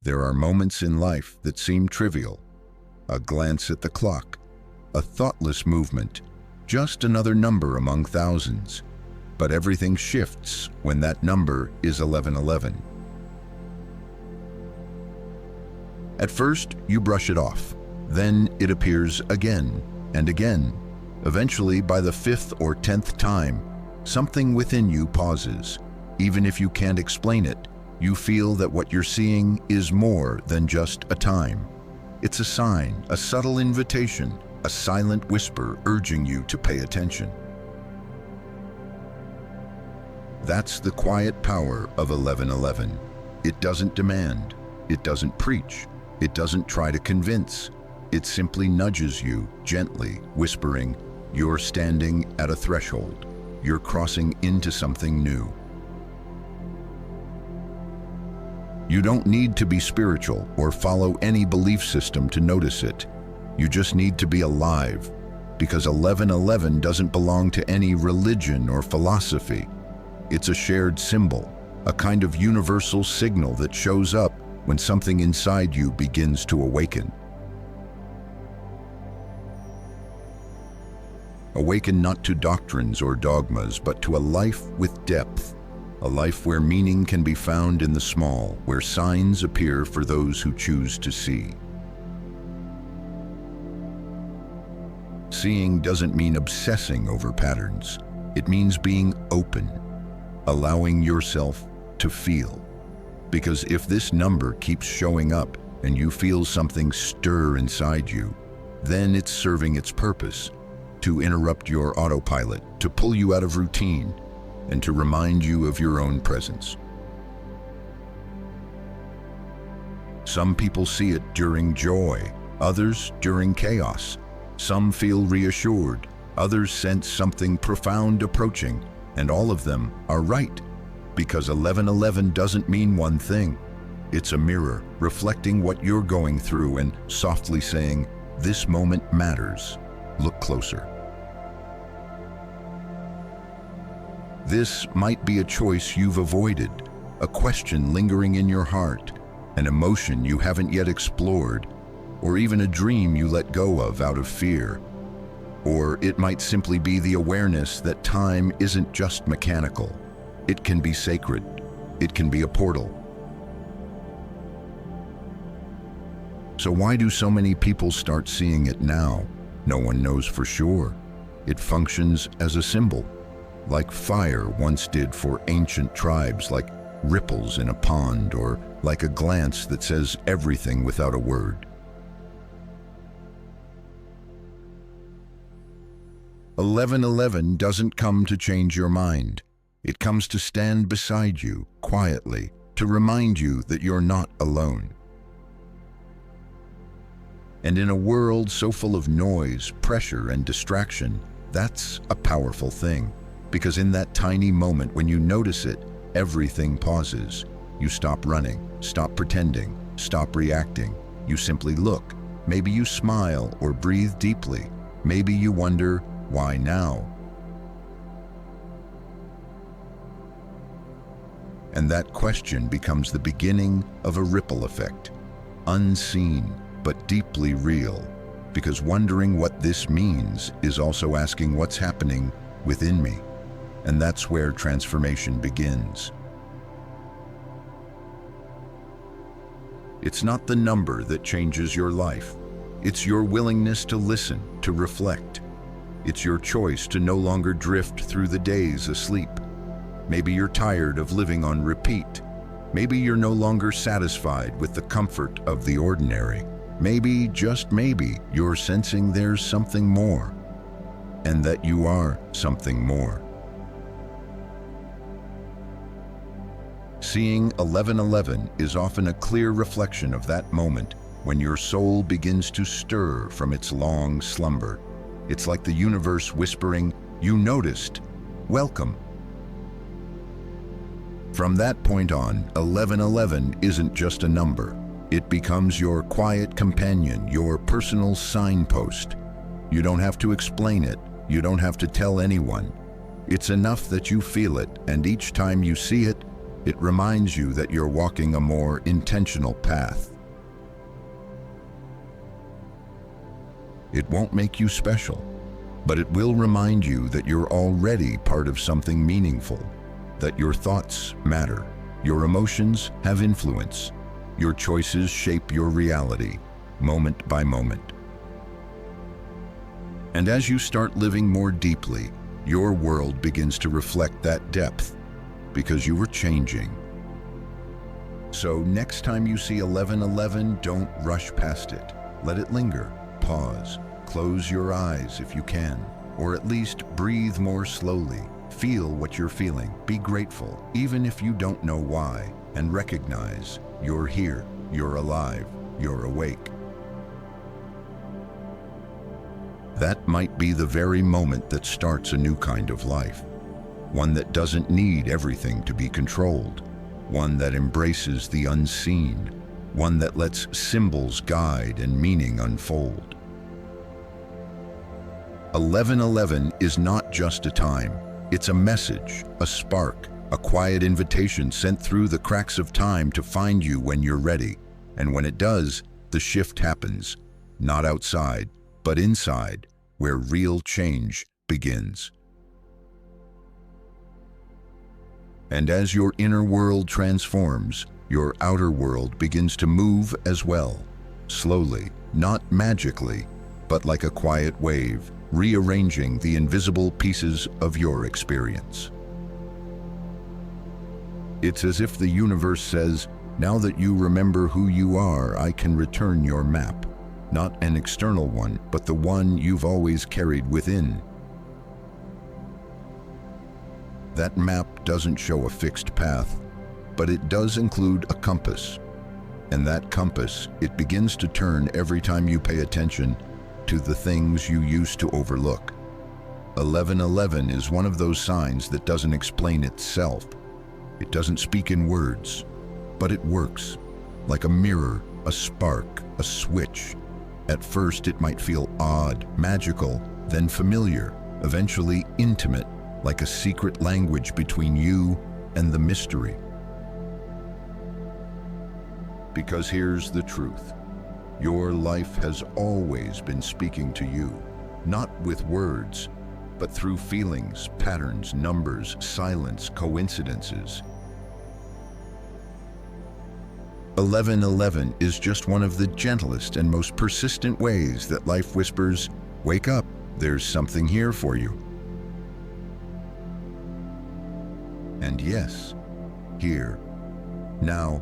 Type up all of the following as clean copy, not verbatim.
There are moments in life that seem trivial. A glance at the clock, a thoughtless movement, just another number among thousands. But everything shifts when that number is 1111. At first, you brush it off. Then it appears again and again. Eventually, by the 5th or 10th time, something within you pauses. Even if you can't explain it, you feel that what you're seeing is more than just a time. It's a sign, a subtle invitation, a silent whisper urging you to pay attention. That's the quiet power of 1111. It doesn't demand, it doesn't preach, it doesn't try to convince. It simply nudges you gently, whispering, "You're standing at a threshold. You're crossing into something new." You don't need to be spiritual or follow any belief system to notice it. You just need to be alive, because 1111 doesn't belong to any religion or philosophy. It's a shared symbol, a kind of universal signal that shows up when something inside you begins to awaken. Awaken not to doctrines or dogmas, but to a life with depth, a life where meaning can be found in the small, where signs appear for those who choose to see. Seeing doesn't mean obsessing over patterns. It means being open, allowing yourself to feel. Because if this number keeps showing up and you feel something stir inside you, then it's serving its purpose, to interrupt your autopilot, to pull you out of routine, and to remind you of your own presence. Some people see it during joy, others during chaos. Some feel reassured, others sense something profound approaching, and all of them are right, because 1111 doesn't mean one thing. It's a mirror reflecting what you're going through and softly saying, "This moment matters. Look closer." This might be a choice you've avoided, a question lingering in your heart, an emotion you haven't yet explored, or even a dream you let go of out of fear. Or it might simply be the awareness that time isn't just mechanical. It can be sacred. It can be a portal. So why do so many people start seeing it now? No one knows for sure. It functions as a symbol, like fire once did for ancient tribes, like ripples in a pond, or like a glance that says everything without a word. 1111 doesn't come to change your mind. It comes to stand beside you, quietly, to remind you that you're not alone. And in a world so full of noise, pressure, and distraction, that's a powerful thing. Because in that tiny moment when you notice it, everything pauses. You stop running, stop pretending, stop reacting. You simply look. Maybe you smile or breathe deeply. Maybe you wonder, why now? And that question becomes the beginning of a ripple effect, unseen but deeply real, because wondering what this means is also asking what's happening within me. And that's where transformation begins. It's not the number that changes your life. It's your willingness to listen, to reflect. It's your choice to no longer drift through the days asleep. Maybe you're tired of living on repeat. Maybe you're no longer satisfied with the comfort of the ordinary. Maybe, just maybe, you're sensing there's something more, and that you are something more. Seeing 1111 is often a clear reflection of that moment when your soul begins to stir from its long slumber. It's like the universe whispering, "You noticed. Welcome." From that point on, 1111 isn't just a number. It becomes your quiet companion, your personal signpost. You don't have to explain it. You don't have to tell anyone. It's enough that you feel it, and each time you see it, It reminds you that you're walking a more intentional path. It won't make you special, but it will remind you that you're already part of something meaningful, that your thoughts matter, your emotions have influence, your choices shape your reality, moment by moment. And as you start living more deeply, your world begins to reflect that depth, because you were changing. So next time you see 1111, don't rush past it. Let it linger. Pause. Close your eyes if you can, or at least breathe more slowly. Feel what you're feeling. Be grateful, even if you don't know why, and recognize you're here, you're alive, you're awake. That might be the very moment that starts a new kind of life. One that doesn't need everything to be controlled. One that embraces the unseen. One that lets symbols guide and meaning unfold. 1111 is not just a time. It's a message, a spark, a quiet invitation sent through the cracks of time to find you when you're ready. And when it does, the shift happens. Not outside, but inside, where real change begins. And as your inner world transforms, your outer world begins to move as well. Slowly, not magically, but like a quiet wave, rearranging the invisible pieces of your experience. It's as if the universe says, now that you remember who you are, I can return your map. Not an external one, but the one you've always carried within. That map doesn't show a fixed path, but it does include a compass. And that compass, it begins to turn every time you pay attention to the things you used to overlook. 1111 is one of those signs that doesn't explain itself. It doesn't speak in words, but it works like a mirror, a spark, a switch. At first it might feel odd, magical, then familiar, eventually intimate, like a secret language between you and the mystery. Because here's the truth. Your life has always been speaking to you, not with words, but through feelings, patterns, numbers, silence, coincidences. 1111 is just one of the gentlest and most persistent ways that life whispers, wake up, there's something here for you. And yes, here, now,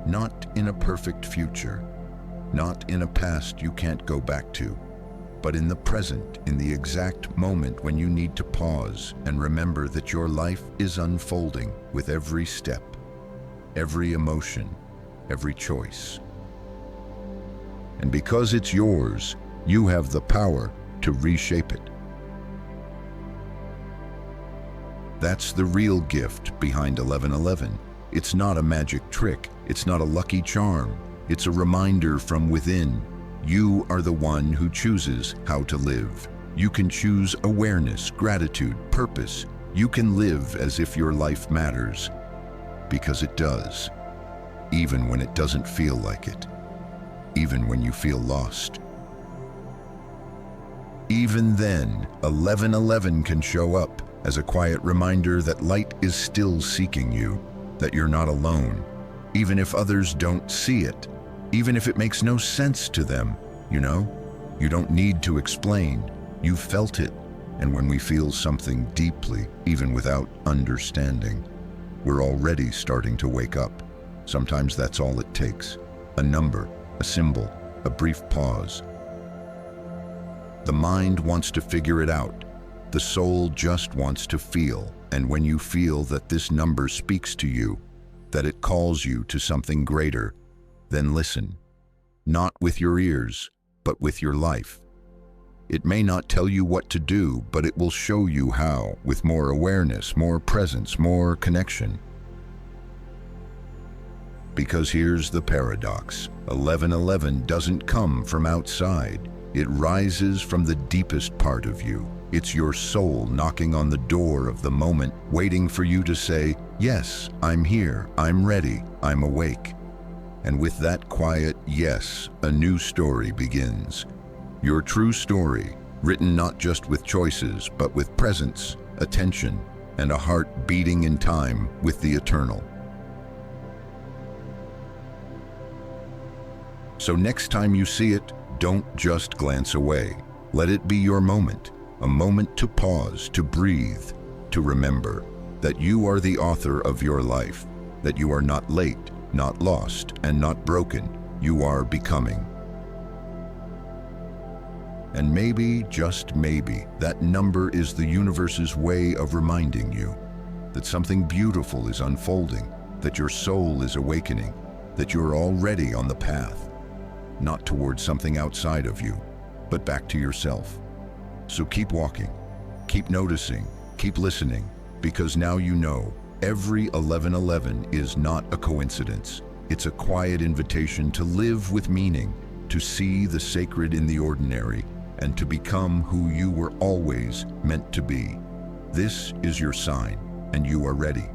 not in a perfect future, not in a past you can't go back to, but in the present, in the exact moment when you need to pause and remember that your life is unfolding with every step, every emotion, every choice. And because it's yours, you have the power to reshape it. That's the real gift behind 1111. It's not a magic trick. It's not a lucky charm. It's a reminder from within. You are the one who chooses how to live. You can choose awareness, gratitude, purpose. You can live as if your life matters, because it does. Even when it doesn't feel like it. Even when you feel lost. Even then, 1111 can show up as a quiet reminder that light is still seeking you, that you're not alone, even if others don't see it, even if it makes no sense to them, you know? You don't need to explain. You've felt it, and when we feel something deeply, even without understanding, we're already starting to wake up. Sometimes that's all it takes. A number, a symbol, a brief pause. The mind wants to figure it out. The soul just wants to feel. And when you feel that this number speaks to you, that it calls you to something greater, then listen. Not with your ears, but with your life. It may not tell you what to do, but it will show you how, with more awareness, more presence, more connection. Because here's the paradox. 1111 doesn't come from outside. It rises from the deepest part of you. It's your soul knocking on the door of the moment, waiting for you to say, "Yes, I'm here, I'm ready, I'm awake." And with that quiet yes, a new story begins. Your true story, written not just with choices, but with presence, attention, and a heart beating in time with the eternal. So next time you see it, don't just glance away. Let it be your moment, a moment to pause, to breathe, to remember that you are the author of your life, that you are not late, not lost, and not broken. You are becoming. And maybe, just maybe, that number is the universe's way of reminding you that something beautiful is unfolding, that your soul is awakening, that you're already on the path, not towards something outside of you, but back to yourself. So keep walking, keep noticing, keep listening, because now you know every 11:11 is not a coincidence. It's a quiet invitation to live with meaning, to see the sacred in the ordinary, and to become who you were always meant to be. This is your sign, and you are ready.